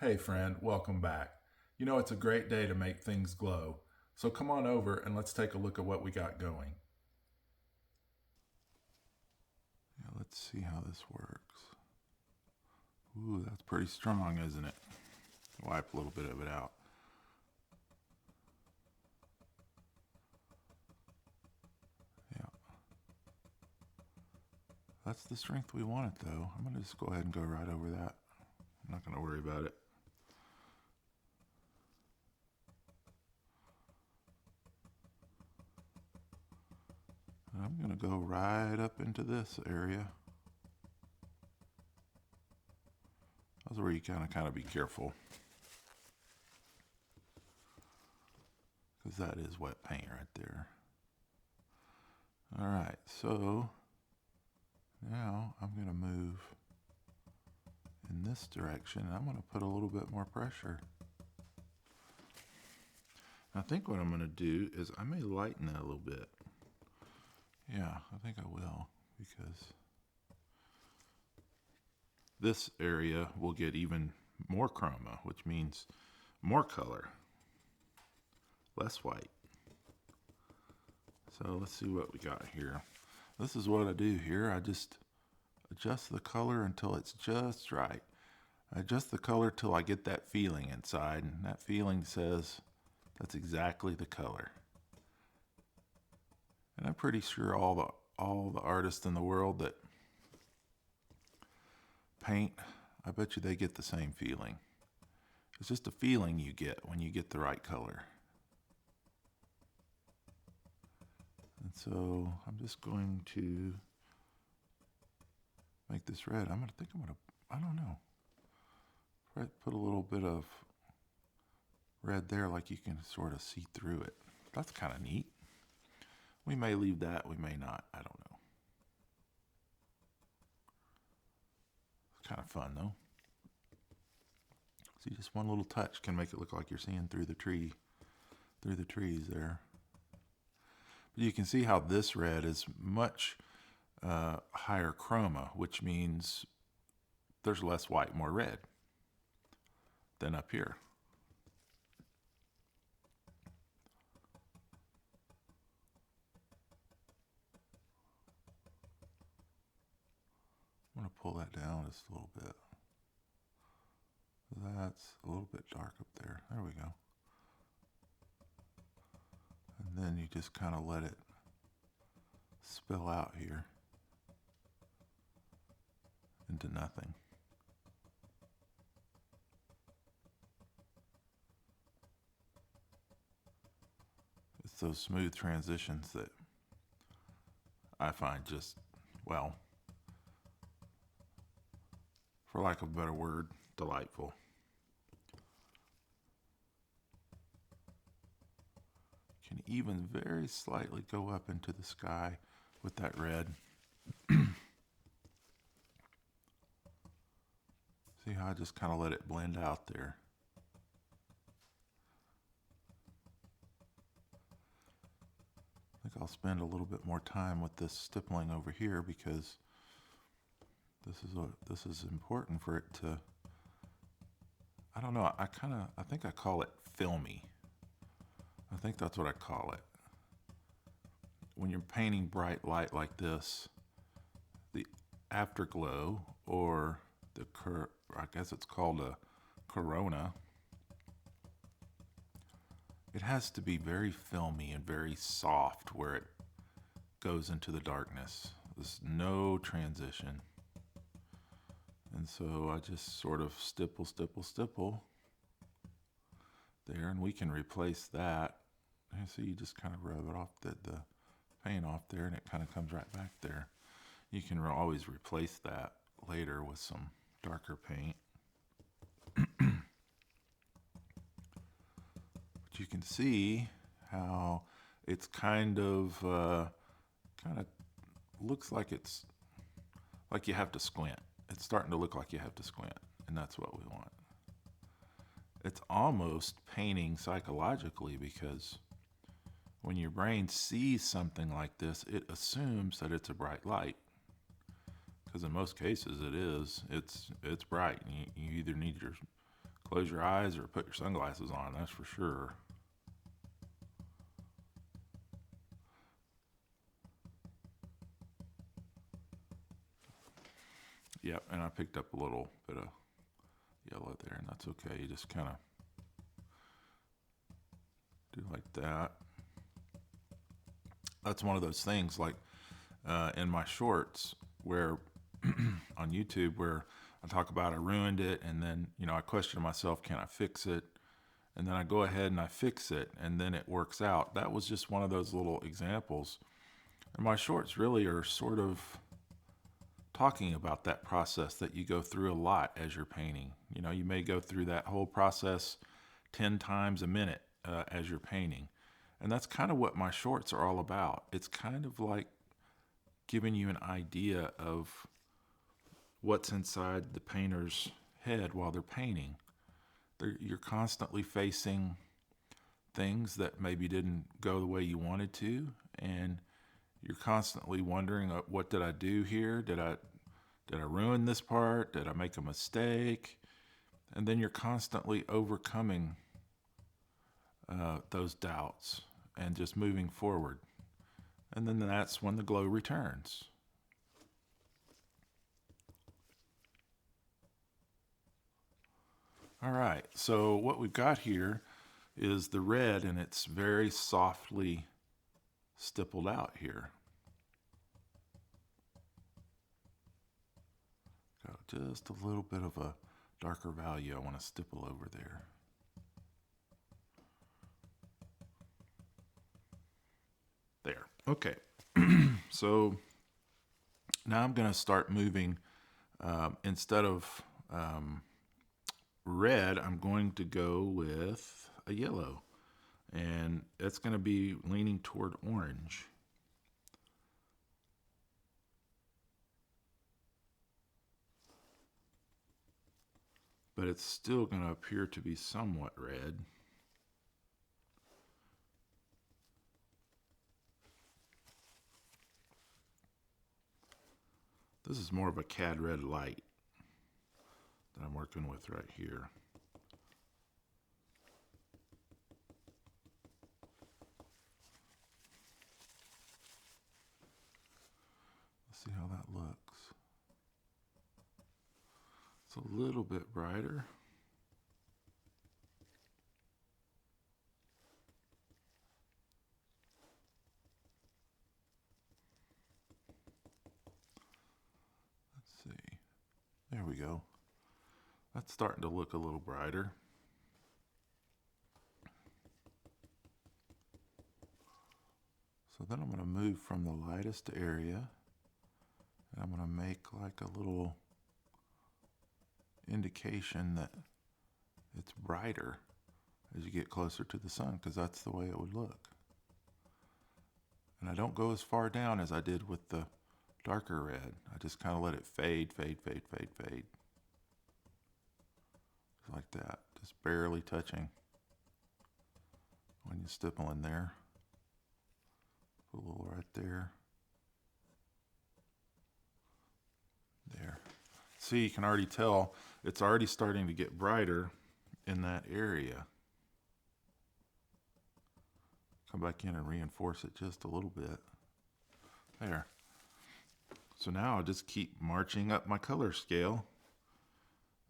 Hey friend, welcome back. You know, it's a great day to make things glow. So come on over and let's take a look at what we got going. Yeah, let's see how this works. Ooh, that's pretty strong, isn't it? Wipe a little bit of it out. Yeah, that's the strength we want it though. I'm gonna just go ahead and go right over that. I'm not gonna worry about it. And I'm gonna go right up into this area. That's where you kind of be careful, because that is wet paint right there. All right, so now I'm gonna move in this direction, and I'm gonna put a little bit more pressure. I think what I'm gonna do is I may lighten that a little bit. Yeah, I think I will, because this area will get even more chroma, which means more color, less white. So let's see what we got here. This is what I do here. I just adjust the color until it's just right. I adjust the color till I get that feeling inside, and that feeling says that's exactly the color. And I'm pretty sure all the artists in the world that paint, I bet you they get the same feeling. It's just a feeling you get when you get the right color. And so I'm just going to make this red. I don't know, put a little bit of red there like you can sort of see through it. That's kind of neat. We may leave that, we may not, I don't know. It's kind of fun though. See, just one little touch can make it look like you're seeing through the trees there. But you can see how this red is much higher chroma, which means there's less white, more red than up here. I'm going to pull that down just a little bit. That's a little bit dark up there. There we go. And then you just kind of let it spill out here into nothing. It's those smooth transitions that I find just, well, for lack of a better word, delightful. Can even very slightly go up into the sky with that red. See how I just kind of let it blend out there. I think I'll spend a little bit more time with this stippling over here, because this is important for it to, I don't know, I think I call it filmy. I think that's what I call it. When you're painting bright light like this, the afterglow, or I guess it's called a corona, it has to be very filmy and very soft where it goes into the darkness. There's no transition. And so I just sort of stipple there, and we can replace that. And so you just kind of rub it off, the paint off there, and it kind of comes right back there. You can always replace that later with some darker paint. But you can see how it's kind of looks like it's like you have to squint. It's starting to look like you have to squint, and that's what we want. It's almost painting psychologically, because when your brain sees something like this, it assumes that it's a bright light. Because in most cases it is. It's bright. You either need your Close your eyes or put your sunglasses on, that's for sure. Yep, and I picked up a little bit of yellow there, and that's okay. You just kind of do like that. That's one of those things like in my shorts where on YouTube where I talk about I ruined it, and then I question myself, can I fix it? And then I go ahead and I fix it, and then it works out. That was just one of those little examples. And my shorts really are sort of talking about that process that you go through a lot as you're painting. You may go through that whole process 10 times a minute as you're painting. And that's kind of what my shorts are all about. It's kind of like giving you an idea of what's inside the painter's head while they're painting. You're constantly facing things that maybe didn't go the way you wanted to, and you're constantly wondering, what did I do here? Did I ruin this part? Did I make a mistake? And then you're constantly overcoming those doubts and just moving forward. And then that's when the glow returns. All right, so what we've got here is the red, and it's very softly stippled out here. Got just a little bit of a darker value I want to stipple over there. There, okay. So now I'm going to start moving. Instead of red, I'm going to go with a yellow, and it's going to be leaning toward orange. But it's still going to appear to be somewhat red. This is more of a cad red light that I'm working with right here. Let's see how that looks. It's a little bit brighter. Let's see. There we go. That's starting to look a little brighter. So then I'm going to move from the lightest area, and I'm going to make like a little indication that it's brighter as you get closer to the sun, because that's the way it would look. And I don't go as far down as I did with the darker red. I just kind of let it fade, fade, fade, fade, fade. Like that, just barely touching when you stipple in there. Put a little right there. There. See, you can already tell it's already starting to get brighter in that area. Come back in and reinforce it just a little bit. There. So now I'll just keep marching up my color scale.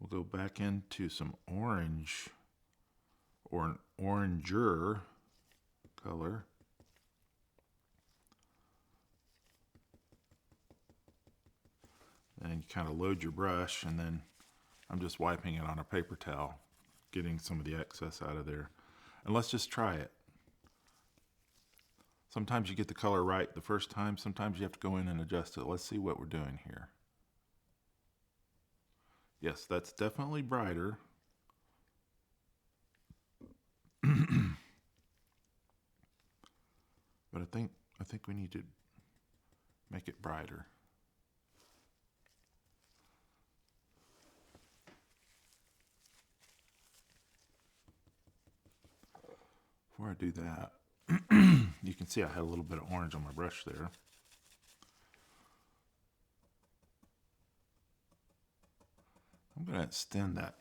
We'll go back into some orange or an oranger color. And you kind of load your brush, and then I'm just wiping it on a paper towel, getting some of the excess out of there. And let's just try it. Sometimes you get the color right the first time, sometimes you have to go in and adjust it. Let's see what we're doing here. Yes, that's definitely brighter. But I think we need to make it brighter. Before I do that, you can see I had a little bit of orange on my brush there. I'm going to extend that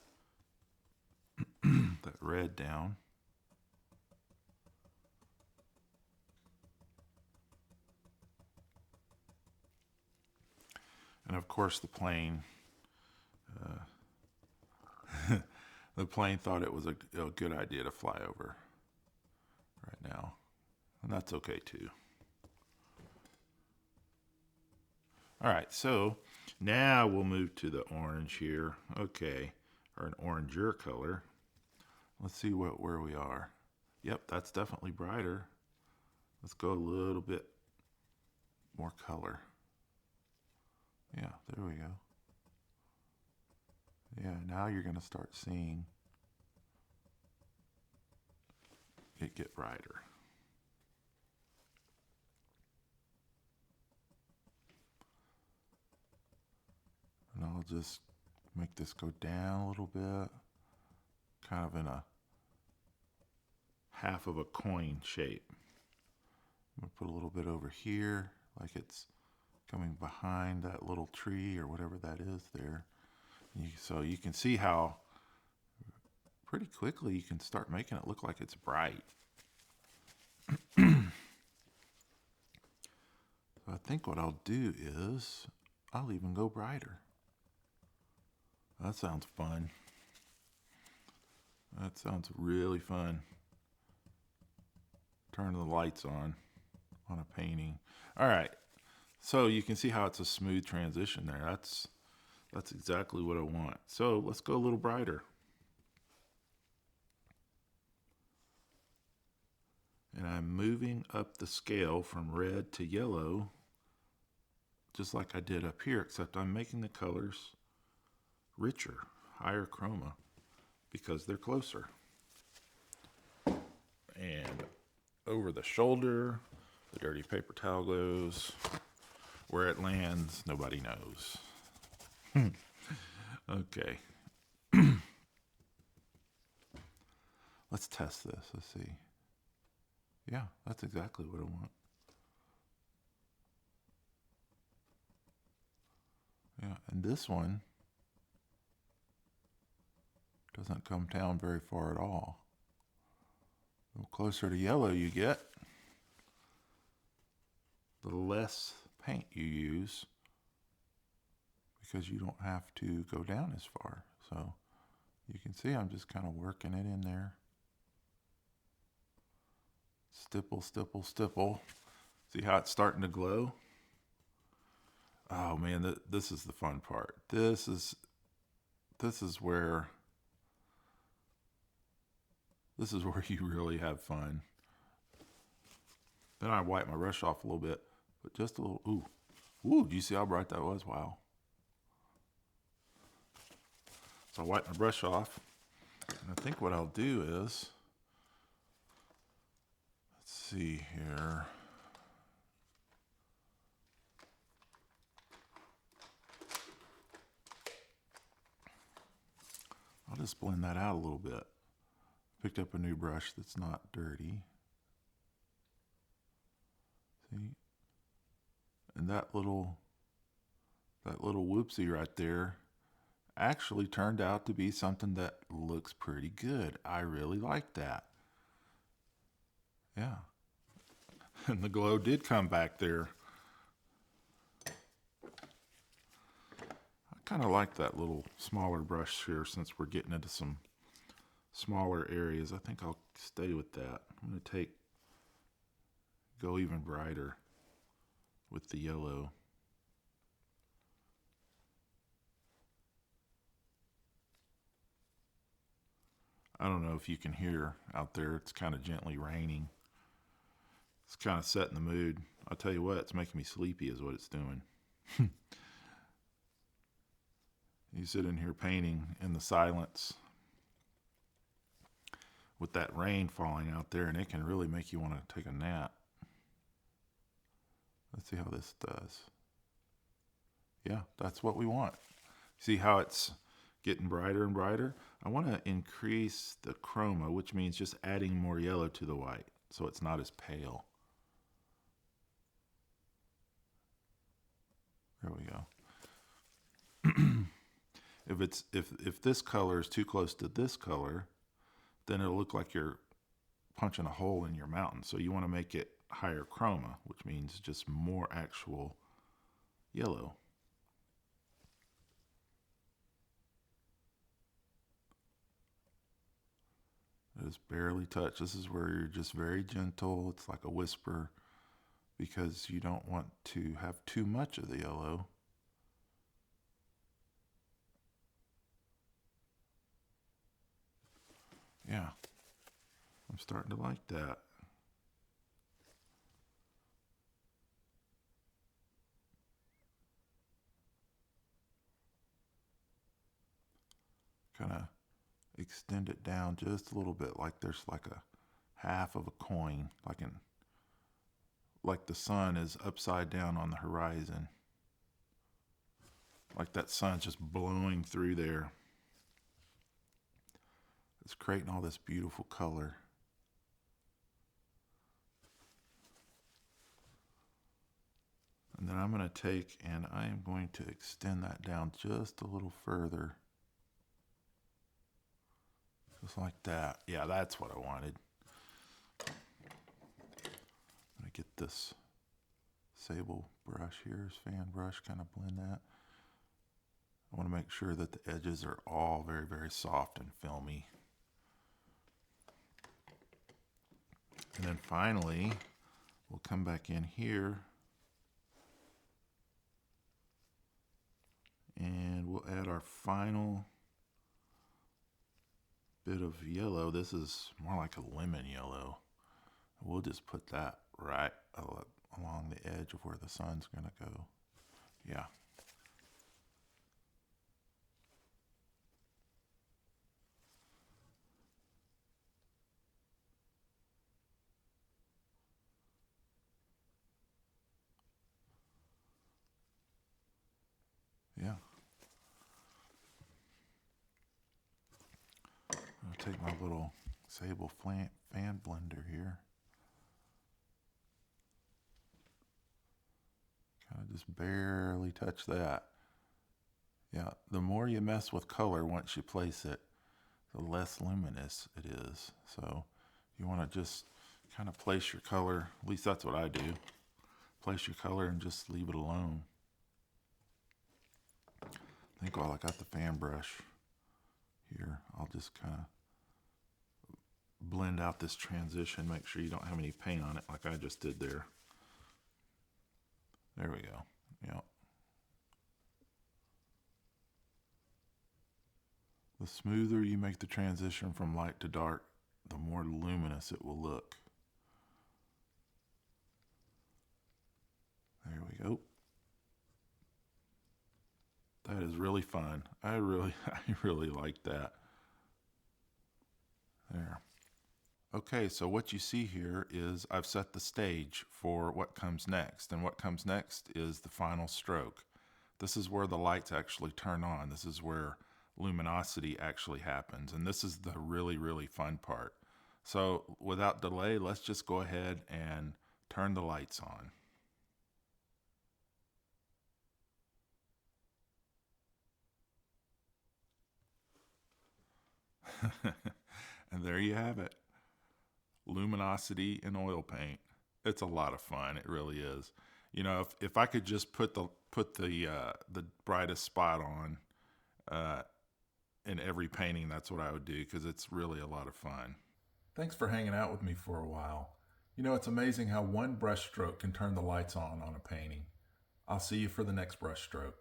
red down. And of course the plane, the plane thought it was a good idea to fly over right now. And that's okay too. All right, so now we'll move to the orange here. Okay, or an oranger color. Let's see where we are. Yep, that's definitely brighter. Let's go a little bit more color. Yeah, there we go. Yeah, now you're going to start seeing it get brighter. And I'll just make this go down a little bit, kind of in a half of a coin shape. I'm going to put a little bit over here, like it's coming behind that little tree or whatever that is there. So you can see how pretty quickly you can start making it look like it's bright. So I think what I'll do is I'll even go brighter. That sounds fun. That sounds really fun. Turn the lights on a painting. All right. So you can see how it's a smooth transition there. That's exactly what I want. So let's go a little brighter. And I'm moving up the scale from red to yellow, just like I did up here, except I'm making the colors richer, higher chroma, because they're closer. And over the shoulder, the dirty paper towel goes. Where it lands, nobody knows. Okay. Let's test this. Let's see. Yeah, that's exactly what I want. Yeah, and this one doesn't come down very far at all. The closer to yellow you get, the less paint you use, because you don't have to go down as far. So you can see I'm just kind of working it in there. Stipple, stipple, stipple. See how it's starting to glow? Oh man, this is the fun part. This is where you really have fun. Then I wipe my brush off a little bit, but just a little. Ooh, do you see how bright that was? Wow. So I wipe my brush off, and I think what I'll do is, let's see here. I'll just blend that out a little bit. Picked up a new brush that's not dirty. See? And that little whoopsie right there actually turned out to be something that looks pretty good. I really like that. Yeah. And the glow did come back there. I kind of like that little smaller brush here since we're getting into some smaller areas. I think I'll stay with that. I'm going to go even brighter with the yellow. I don't know if you can hear out there. It's kind of gently raining. It's kind of setting the mood. I'll tell you what, it's making me sleepy is what it's doing. You sit in here painting in the silence with that rain falling out there, and it can really make you want to take a nap. Let's see how this does. Yeah, that's what we want. See how it's getting brighter and brighter? I want to increase the chroma, which means just adding more yellow to the white, so it's not as pale. There we go. If this color is too close to this color, then it'll look like you're punching a hole in your mountain. So you want to make it higher chroma, which means just more actual yellow. Just barely touch. This is where you're just very gentle. It's like a whisper because you don't want to have too much of the yellow. Yeah, I'm starting to like that. Kind of extend it down just a little bit, like there's like a half of a coin, like the sun is upside down on the horizon. Like that sun's just blowing through there. It's creating all this beautiful color. And then I'm going to take and I am going to extend that down just a little further. Just like that. Yeah, that's what I wanted. I'm going to get this sable brush here, this fan brush, kind of blend that. I want to make sure that the edges are all very, very soft and filmy. And then finally, we'll come back in here and we'll add our final bit of yellow. This is more like a lemon yellow. We'll just put that right along the edge of where the sun's going to go. Yeah. Yeah. I'll take my little sable fan blender here. Kind of just barely touch that. Yeah, the more you mess with color once you place it, the less luminous it is. So you want to just kind of place your color, at least that's what I do. Place your color and just leave it alone. I think while I got the fan brush here, I'll just kind of blend out this transition, make sure you don't have any paint on it like I just did there. There we go. Yeah. The smoother you make the transition from light to dark, the more luminous it will look. There we go. That is really fun. I really like that. There. Okay, so what you see here is I've set the stage for what comes next. And what comes next is the final stroke. This is where the lights actually turn on. This is where luminosity actually happens. And this is the really, really fun part. So without delay, let's just go ahead and turn the lights on. And there you have it. Luminosity in oil paint. It's a lot of fun. It really is. You know, if I could just put the brightest spot on in every painting, that's what I would do because it's really a lot of fun. Thanks for hanging out with me for a while. You know, it's amazing how one brush stroke can turn the lights on a painting. I'll see you for the next brush stroke.